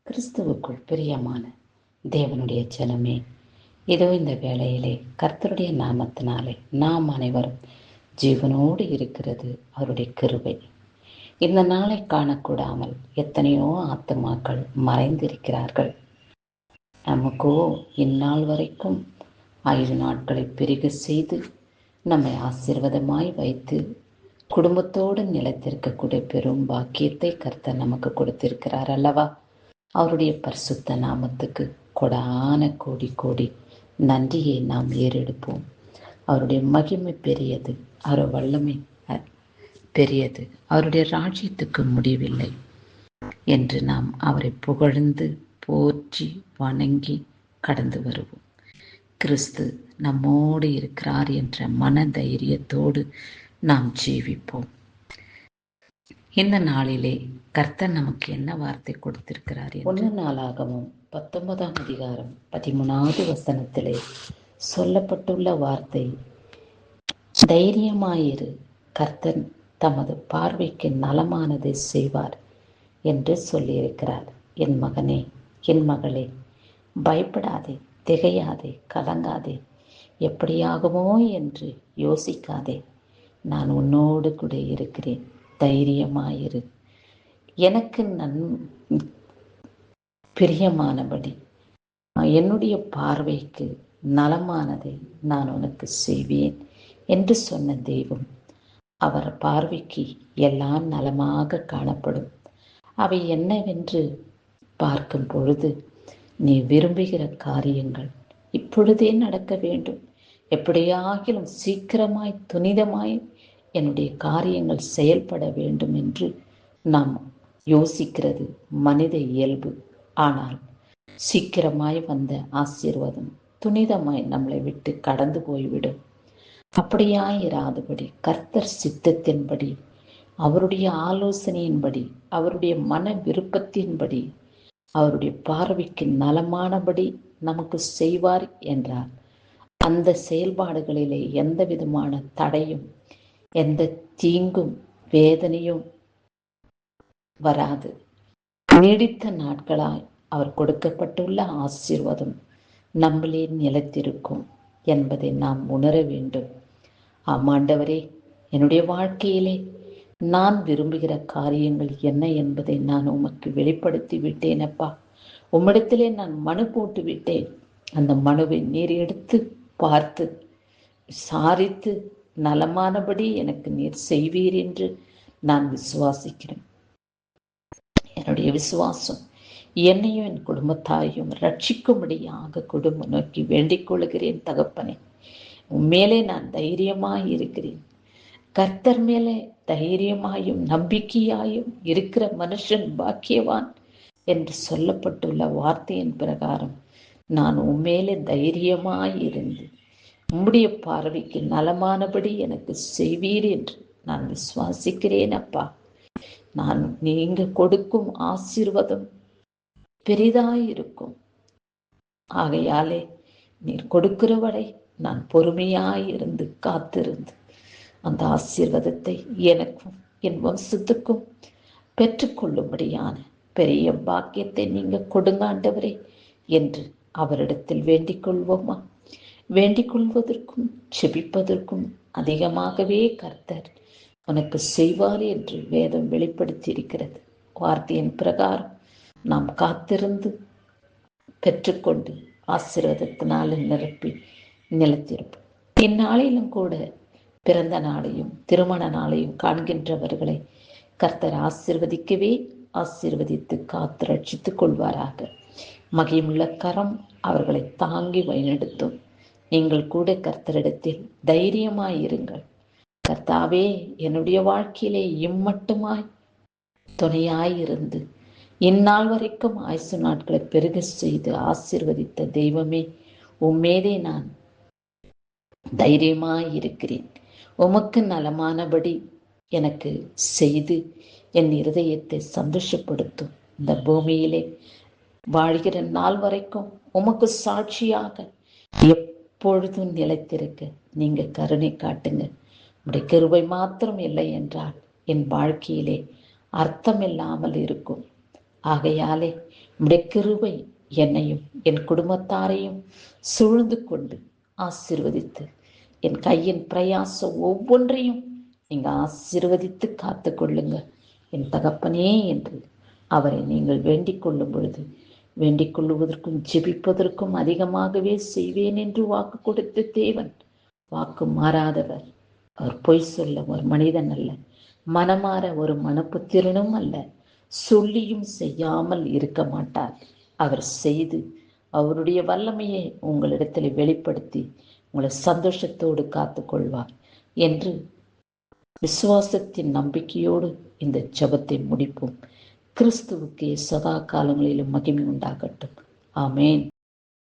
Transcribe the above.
கிறிஸ்துவுக்குள் பிரியமான தேவனுடைய ஜனமே, இதோ இந்த வேளையிலே கர்த்தருடைய நாமத்தினாலே நாம் அனைவரும் ஜீவனோடு இருக்கிறது அவருடைய கிருபை. இந்த நாளை காணக்கூடாமல் எத்தனையோ ஆத்துமாக்கள் மறைந்திருக்கிறார்கள். நமக்கோ இந்நாள் வரைக்கும் 5 நாட்களை பெருக செய்து நம்மை ஆசீர்வாதமாய் வைத்து குடும்பத்தோடு நிலைத்திருக்கக்கூடிய பெரும் பாக்கியத்தை கர்த்தர் நமக்கு கொடுத்திருக்கிறார் அல்லவா? அவருடைய பரிசுத்த நாமத்துக்கு கொடான கோடி கோடி நன்றியை நாம் ஏறெடுப்போம். அவருடைய மகிமை பெரியது, அவர் வல்லமை பெரியது, அவருடைய ராஜ்யத்துக்கு முடிவில்லை என்று நாம் அவரை புகழ்ந்து போற்றி வணங்கி கடந்து வருவோம். கிறிஸ்து நம்மோடு இருக்கிறார் என்ற மன தைரியத்தோடு நாம் ஜீவிப்போம். இந்த நாளிலே கர்த்தர் நமக்கு என்ன வார்த்தை கொடுத்திருக்கிறார்? 1 நாளாகமம் 19ஆம் அதிகாரம் 13வது வசனத்திலே சொல்லப்பட்டுள்ள வார்த்தை, தைரியமாயிரு, கர்த்தர் தமது பார்வைக்கு நலமானதை செய்வார் என்று சொல்லியிருக்கிறார். என் மகனே, என் மகளே, பயப்படாதே, திகையாதே, கலங்காதே, எப்படியாகுமோ என்று யோசிக்காதே. நான் உன்னோடு கூட இருக்கிறேன், தைரியமாயிரு. எனக்கு பிரியமானபடி என்னுடைய பார்வைக்கு நலமானதை நான் உனக்கு செய்வேன் என்று சொன்ன தெய்வம், அவர் பார்வைக்கு எல்லாம் நலமாக காணப்படும். அவை என்னவென்று பார்க்கும் பொழுது, நீ விரும்புகிற காரியங்கள் இப்பொழுதே நடக்க வேண்டும். எப்படியாகிலும் சீக்கிரமாய் துரிதமாய் என்னுடைய காரியங்கள் செயல்பட வேண்டும் என்று நாம் யோசிக்கிறது மனித இயல்பு. ஆனால் சீக்கிரமாய் வந்த ஆசீர்வாதம் துரிதமாய் நம்மளை விட்டு கடந்து போய்விடும். அப்படியாயிராதபடி கர்த்தர் சித்தத்தின்படி, அவருடைய ஆலோசனையின்படி, அவருடைய மன விருப்பத்தின்படி, அவருடைய பார்வைக்கு நலமானபடி நமக்கு செய்வார் என்றார். அந்த செயல்பாடுகளிலே எந்த விதமான தடையும் எந்த தீங்கும் வேதனையும் வராது. நீடித்த நாட்களாய் அவர் கொடுக்கப்பட்டுள்ள ஆசீர்வாதம் நம்மளே நிலைத்திருக்கும் என்பதை நாம் உணர வேண்டும். ஆமாண்டவரே, என்னுடைய வாழ்க்கையிலே நான் விரும்புகிற காரியங்கள் என்ன என்பதை நான் உமக்கு வெளிப்படுத்தி விட்டேனப்பா. உம்மிடத்திலே நான் மனு போட்டு விட்டேன். அந்த மனுவை நீர் எடுத்து பார்த்து விசாரித்து நலமானபடி எனக்கு நீர் செய்வீர் என்று நான் விசுவாசிக்கிறேன். என்னுடைய விசுவாசம் என்னையும் என் குடும்பத்தாரையும் ரட்சிக்கும்படியாக குடும்பம் நோக்கி வேண்டிக் கொள்கிறேன். தகப்பனே, உண்மையிலே நான் தைரியமாய் இருக்கிறேன். கர்த்தர் மேலே தைரியமாயும் நம்பிக்கையாயும் இருக்கிற மனுஷன் பாக்கியவான் என்று சொல்லப்பட்டுள்ள வார்த்தையின் பிரகாரம் நான் உண்மையிலே தைரியமாய் இருந்து உம்முடைய பார்வைக்கு நலமானபடி எனக்கு செய்வீர் என்று நான் விசுவாசிக்கிறேன் அப்பா. நீங்க கொடுக்கும் ஆசீர்வாதம் பெரிதாயிருக்கும். ஆகையாலே நீர் கொடுக்கிறவரை நான் பொறுமையாயிருந்து காத்திருந்து அந்த ஆசீர்வாதத்தை எனக்கும் என் வம்சத்துக்கும் பெற்றுக்கொள்ளும்படியான பெரிய பாக்கியத்தை நீங்க கொடுங்க ஆண்டவரே என்று அவரிடத்தில் வேண்டிக் கொள்வோமா? வேண்டிக் கொள்வதற்கும் செபிப்பதற்கும் அதிகமாகவே கர்த்தர் உனக்கு செய்வார் என்று வேதம் வெளிப்படுத்தி இருக்கிறது. வார்த்தையின் பிரகாரம் நாம் காத்திருந்து பெற்றுக்கொண்டு ஆசீர்வாதத்தினால நிரப்பி நிலைத்திருப்போம். இந்நாளிலும் கூட பிறந்த நாளையும் திருமண நாளையும் காண்கின்றவர்களை கர்த்தர் ஆசீர்வதிக்கவே ஆசீர்வதித்து காத்து ரட்சித்துக் கொள்வாராக. மகிமுள்ள கரம் அவர்களை தாங்கி வழிநடத்தும். நீங்கள் கூட கர்த்தரிடத்தில் தைரியமாயிருங்கள். கர்த்தாவே, என்னுடைய வாழ்க்கையிலே இம்மட்டுமாய் துணையாயிருந்து இந்நாள் வரைக்கும் ஆயுசு நாட்களை பெருக செய்து ஆசீர்வதித்த தெய்வமே, உம்மேதே நான் தைரியமாயிருக்கிறேன். உமக்கு நலமானபடி எனக்கு செய்து என் இருதயத்தை சந்தோஷப்படுத்தும். இந்த பூமியிலே வாழ்கிற நாள் வரைக்கும் உமக்கு சாட்சியாக எப்பொழுதும் நிலைத்திருக்க நீங்க கருணை காட்டுங்க. உடைய கிருபை மாத்திரம் இல்லை என்றால் என் வாழ்க்கையிலே அர்த்தமில்லாமல் இருக்கும். ஆகையாலே உம்முடைய கிருபை என்னையும் என் குடும்பத்தாரையும் சூழ்ந்து கொண்டு ஆசீர்வதித்து என் கையின் பிரயாசம் ஒவ்வொன்றையும் நீங்க ஆசீர்வதித்து காத்து கொள்ளுங்க என் தகப்பனே என்று அவரை நீங்கள் வேண்டிக் கொள்ளும் பொழுது, வேண்டிக் கொள்ளுவதற்கும் ஜெபிப்பதற்கும் அதிகமாகவே செய்வேன் என்று வாக்கு கொடுத்த தேவன், வாக்கு மாறாதவர். அவர் பொய் சொல்ல ஒரு மனிதன் அல்ல, மனமாற ஒரு மனப்புத்திரனும் அல்ல. சொல்லியும் செய்யாமல் இருக்க மாட்டார். அவர் செய்து அவருடைய வல்லமையை உங்களிடத்தில் வெளிப்படுத்தி உங்களை சந்தோஷத்தோடு காத்து கொள்வார் என்று விசுவாசத்தின் நம்பிக்கையோடு இந்த ஜெபத்தை முடிப்போம். கிறிஸ்துவுக்கே சதா காலங்களிலும் மகிமை உண்டாகட்டும். ஆமேன்.